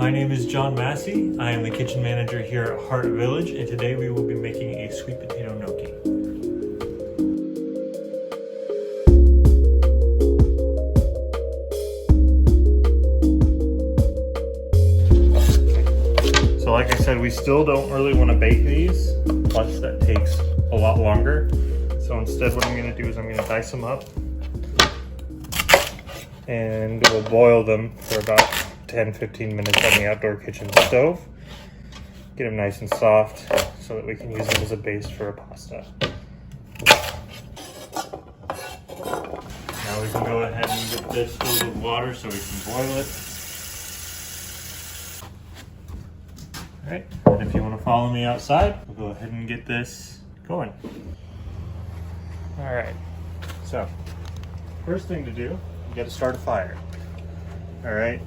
My name is John Massey. I am the kitchen manager here at Heart Village, and today we will be making a sweet potato gnocchi. So like I said, we still don't really want to bake these, plus that takes a lot longer. So instead what I'm going to do is I'm going to dice them up and we'll boil them for about 10-15 minutes on the outdoor kitchen stove. Get them nice and soft so that we can use them as a base for a pasta. Now we can go ahead and get this filled with water so we can boil it. Alright, and if you want to follow me outside, we'll go ahead and get this going. Alright, so first thing to do, you got to start a fire. Alright,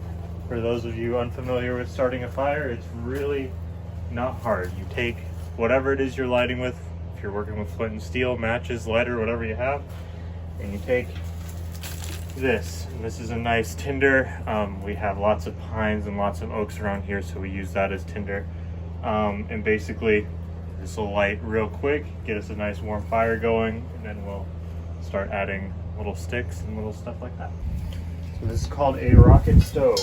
for those of you unfamiliar with starting a fire, it's really not hard. You take whatever it is you're lighting with, if you're working with flint and steel, matches, lighter, whatever you have, and you take this. And this is a nice tinder. We have lots of pines and lots of oaks around here, so we use that as tinder. And basically, this will light real quick, get us a nice warm fire going, and then we'll start adding little sticks and little stuff like that. So this is called a rocket stove.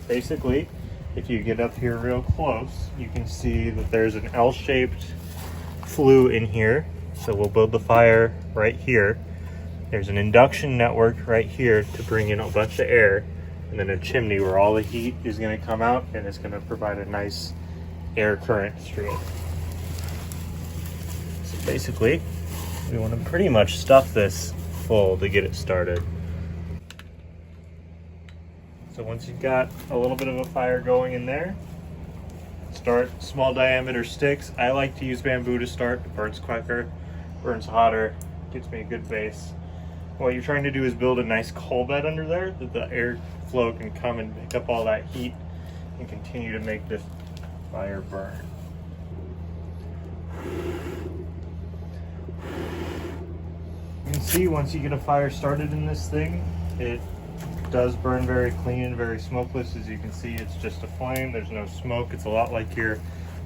Basically, if you get up here real close, you can see that there's an L-shaped flue in here. So we'll build the fire right here. There's an induction network right here to bring in a bunch of air, and then a chimney where all the heat is going to come out and it's going to provide a nice air current stream. So basically, we want to pretty much stuff this full to get it started. So once you've got a little bit of a fire going in there, start small diameter sticks. I like to use bamboo to start. It burns quicker, burns hotter, gets me a good base. What you're trying to do is build a nice coal bed under there that the airflow can come and pick up all that heat and continue to make this fire burn. You can see once you get a fire started in this thing, it does burn very clean and very smokeless. As you can see, it's just a flame. There's no smoke. It's a lot like your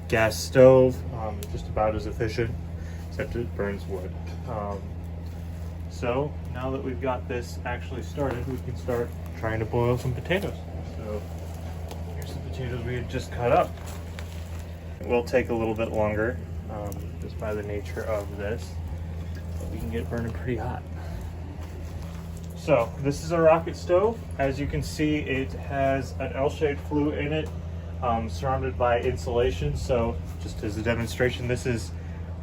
gas stove, just about as efficient, except it burns wood. So now that we've got this actually started, we can start trying to boil some potatoes. So here's the potatoes we had just cut up. It will take a little bit longer, just by the nature of this, but we can get it burning pretty hot. So this is a rocket stove. As you can see, it has an L-shaped flue in it, surrounded by insulation. So just as a demonstration, this is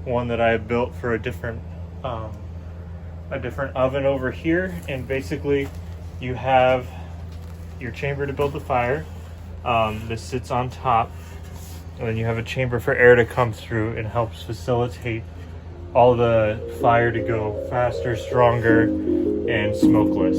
one that I built for a different oven over here. And basically you have your chamber to build the fire. This sits on top, and then you have a chamber for air to come through and helps facilitate all the fire to go faster, stronger, and smokeless.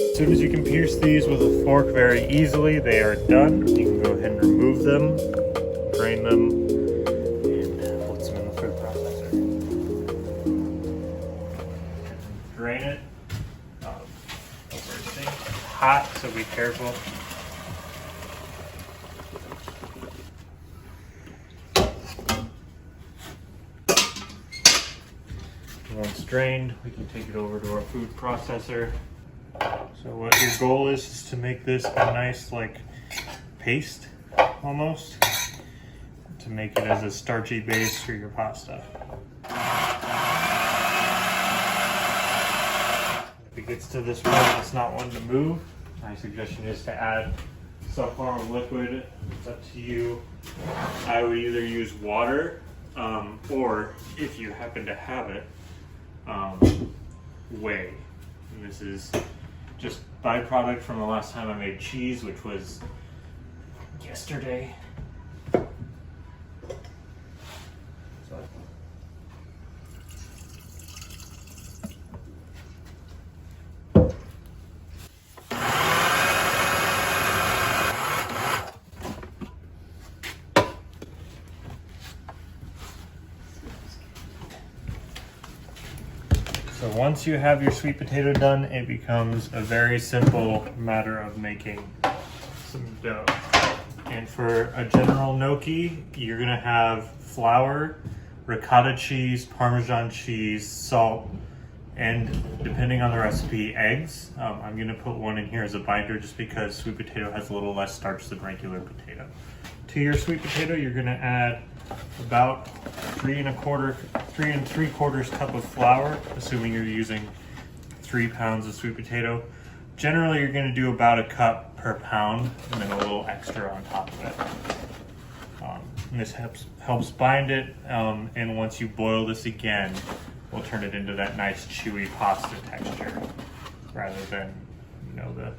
As soon as you can pierce these with a fork very easily, they are done. You can go ahead and remove them, drain them, and put some in the food processor. Drain it. It's hot, so be careful. Once drained, we can take it over to our food processor. So what your goal is to make this a nice like paste almost, to make it as a starchy base for your pasta. If it gets to this point it's not wanting to move, my suggestion is to add some form of liquid. It's up to you. I would either use water, or if you happen to have it, whey. And this is just byproduct from the last time I made cheese, which was yesterday. once you have your sweet potato done, it becomes a very simple matter of making some dough. And for a general gnocchi, you're gonna have flour, ricotta cheese, Parmesan cheese, salt, and depending on the recipe, eggs. I'm gonna put one in here as a binder just because sweet potato has a little less starch than regular potato. To your sweet potato, you're gonna add about 3 3¾ cup of flour, assuming you're using 3 pounds of sweet potato. Generally, you're gonna do about a cup per pound and then a little extra on top of it. And this helps bind it, and once you boil this again, we'll turn it into that nice chewy pasta texture rather than, you know, the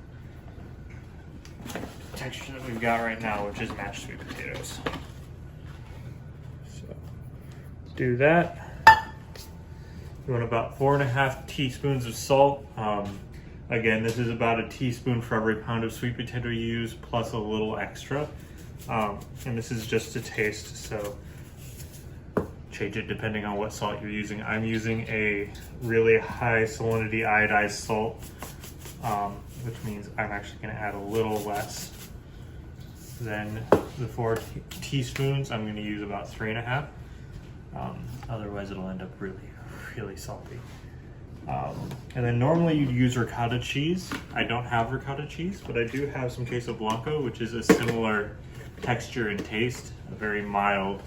texture that we've got right now, which is mashed sweet potatoes. So do that. You want about 4½ teaspoons of salt. Again, this is about a teaspoon for every pound of sweet potato you use, plus a little extra. And this is just to taste, so change it depending on what salt you're using. I'm using a really high salinity iodized salt, which means I'm actually going to add a little less than the 4 teaspoons. I'm going to use about 3½. Otherwise, it'll end up really salty. And then normally you'd use ricotta cheese. I don't have ricotta cheese, but I do have some queso blanco, which is a similar texture and taste, a very mild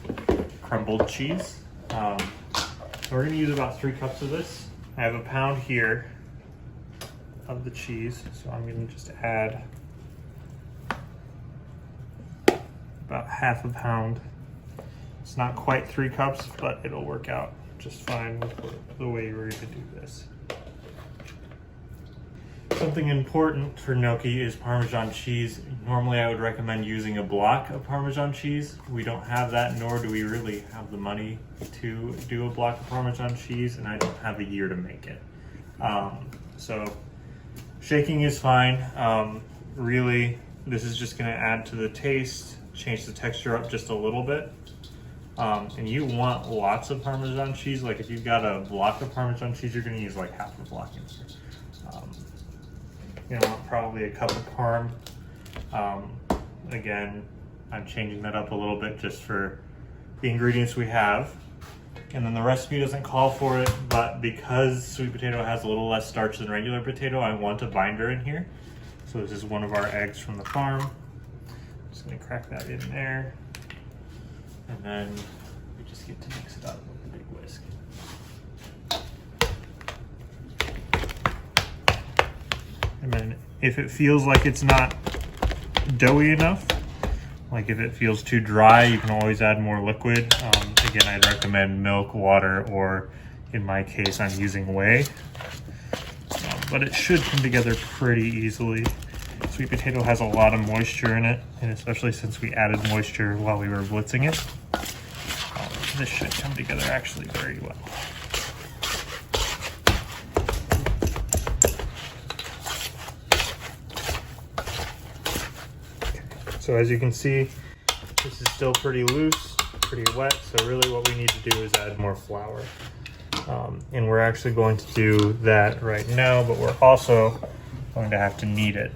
crumbled cheese. So we're gonna use about 3 cups of this. I have a pound here of the cheese, so I'm gonna just add about ½ pound. It's not quite 3 cups, but it'll work out just fine with the way we're gonna do this. Something important for gnocchi is Parmesan cheese. Normally I would recommend using a block of Parmesan cheese. We don't have that, nor do we really have the money to do a block of Parmesan cheese, and I don't have a year to make it. So shaking is fine. Really, this is just gonna add to the taste, change the texture up just a little bit. And you want lots of Parmesan cheese. Like if you've got a block of Parmesan cheese, you're gonna use like half a block in here. You know, probably a cup of parm. Again, I'm changing that up a little bit just for the ingredients we have. And then the recipe doesn't call for it, but because sweet potato has a little less starch than regular potato, I want a binder in here. So this is one of our eggs from the farm. I'm just gonna crack that in there. And then we just get to mix it up with a big whisk. And then if it feels like it's not doughy enough, like if it feels too dry, you can always add more liquid. Again, I'd recommend milk, water, or in my case, I'm using whey. But it should come together pretty easily. Sweet potato has a lot of moisture in it, and especially since we added moisture while we were blitzing it, this should come together actually very well. So as you can see, this is still pretty loose, pretty wet, so really what we need to do is add more flour. And we're actually going to do that right now, but we're also going to have to knead it.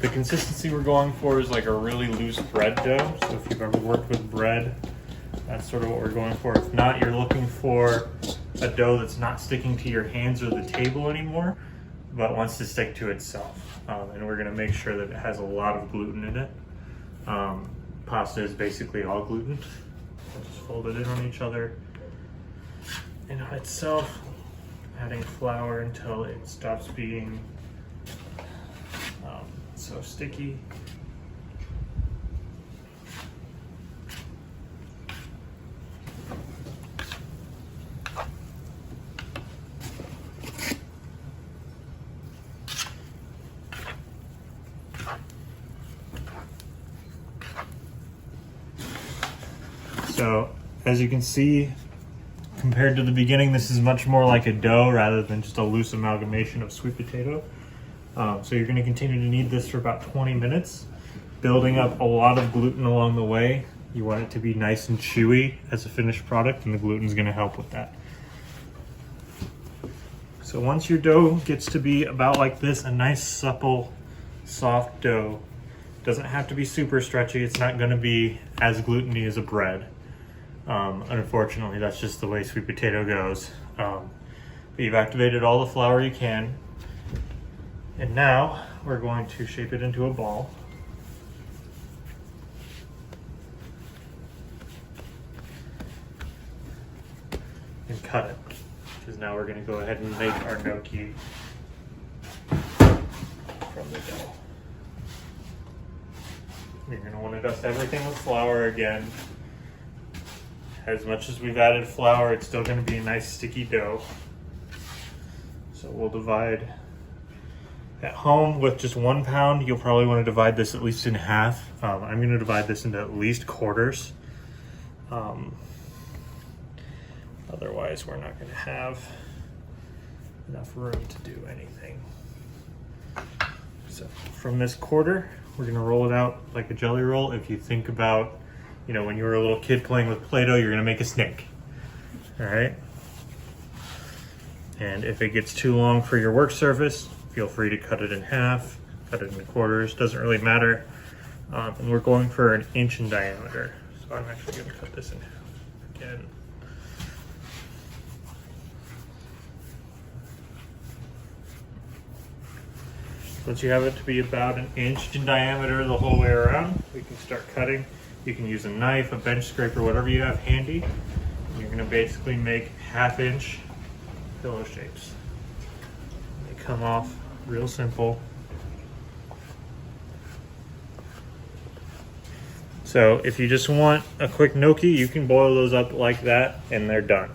The consistency we're going for is like a really loose bread dough, so if you've ever worked with bread, that's sort of what we're going for. If not, you're looking for a dough that's not sticking to your hands or the table anymore, but wants to stick to itself. And we're gonna make sure that it has a lot of gluten in it. Pasta is basically all gluten. I'll just fold it in on each other and on itself, adding flour until it stops being so sticky. So as you can see, compared to the beginning, this is much more like a dough rather than just a loose amalgamation of sweet potato. So you're going to continue to knead this for about 20 minutes. building up a lot of gluten along the way. You want it to be nice and chewy as a finished product, and the gluten is going to help with that. So once your dough gets to be about like this, a nice supple, soft dough, doesn't have to be super stretchy. It's not going to be as gluten-y as a bread. Unfortunately, that's just the way sweet potato goes. But you've activated all the flour you can. And now we're going to shape it into a ball. And cut it. Because now we're going to go ahead and make our gnocchi from the dough. You're going to want to dust everything with flour again. As much as we've added flour, it's still going to be a nice sticky dough. So we'll divide. At home with just 1 pound, you'll probably want to divide this at least in half. I'm going to divide this into at least quarters. Otherwise, we're not going to have enough room to do anything. So from this quarter, we're going to roll it out like a jelly roll. If you think about, you know, when you were a little kid playing with Play-Doh, you're going to make a snake. All right. And if it gets too long for your work surface, feel free to cut it in half, cut it into quarters, doesn't really matter. And we're going for an inch in diameter. So I'm actually going to cut this in half again. Once you have it to be about an inch in diameter the whole way around, we can start cutting. You can use a knife, a bench scraper, whatever you have handy. And you're going to basically make 1/2 inch pillow shapes. They come off real simple. So if you just want a quick gnocchi, you can boil those up like that and they're done.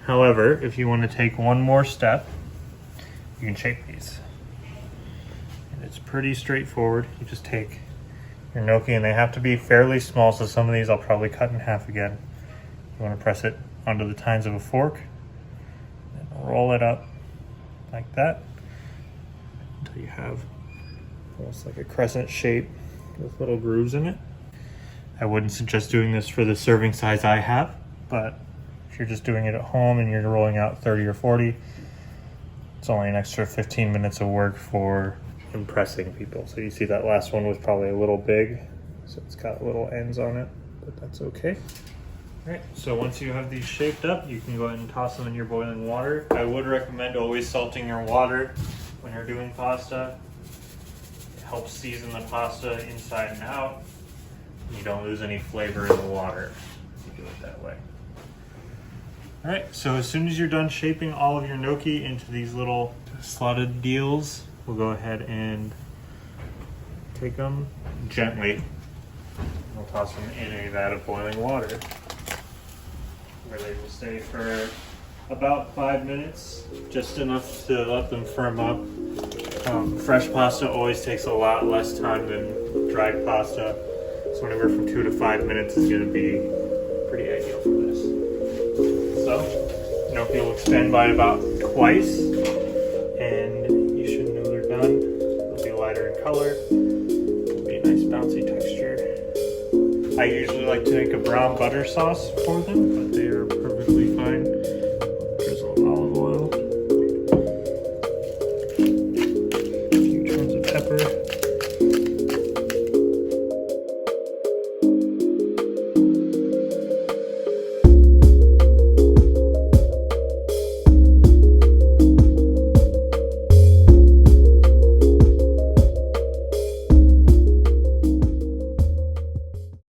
However, if you want to take one more step, you can shape these. And it's pretty straightforward. You just take your gnocchi, and they have to be fairly small, so some of these I'll probably cut in half again. You want to press it onto the tines of a fork and roll it up like that until you have almost like a crescent shape with little grooves in it. I wouldn't suggest doing this for the serving size I have, but if you're just doing it at home and you're rolling out 30 or 40, it's only an extra 15 minutes of work for impressing people. So you see that last one was probably a little big, so it's got little ends on it, but that's okay. All right, so once you have these shaped up, you can go ahead and toss them in your boiling water. I would recommend always salting your water when you're doing pasta. It helps season the pasta inside and out. You don't lose any flavor in the water if you do it that way. All right, so as soon as you're done shaping all of your gnocchi into these little slotted deals, we'll go ahead and take them gently. We'll toss them in a vat of boiling water where they will stay for about 5 minutes, just enough to let them firm up. Fresh pasta always takes a lot less time than dried pasta, so anywhere from 2 to 5 minutes is going to be pretty ideal for this. So, gnocchi will extend by about twice, and you should know they're done. They'll be lighter in color. It'll be a nice bouncy texture. I usually like to make a brown butter sauce for them, but they are perfectly